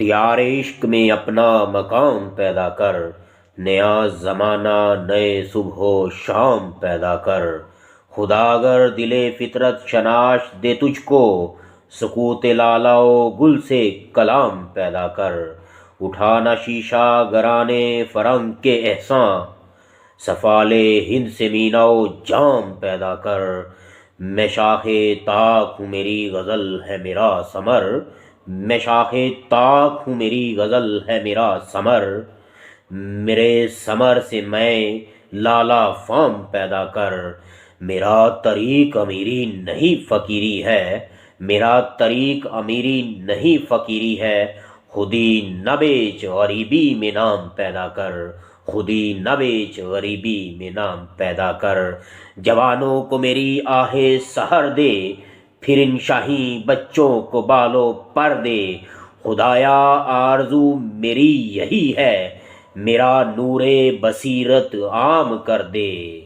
یار عشق میں اپنا مقام پیدا کر، نیا زمانہ نئے صبح و شام پیدا کر۔ خدا اگر دل فطرت شناش دے تجھ کو، سکوت لالا و گل سے کلام پیدا کر۔ اٹھانا شیشہ گرانے فرنگ کے احساں، سفال ہند سے مینا و جام پیدا کر۔ میں شاخ طاق ہوں میری غزل ہے میرا ثمر، میں شاخ طاق ہوں میری غزل ہے میرا ثمر۔ میرے ثمر سے میں لالا فام پیدا کر۔ میرا طریق امیری نہیں فقیری ہے، میرا طریق امیری نہیں فقیری ہے۔ خودی نہ بیچ غریبی میں نام پیدا کر، خودی نہ بیچ غریبی میں نام پیدا کر۔ جوانوں کو میری آہ سحر دے، پھر ان شاہین بچوں کو بالو پر دے۔ خدایا آرزو میری یہی ہے، میرا نور بصیرت عام کر دے۔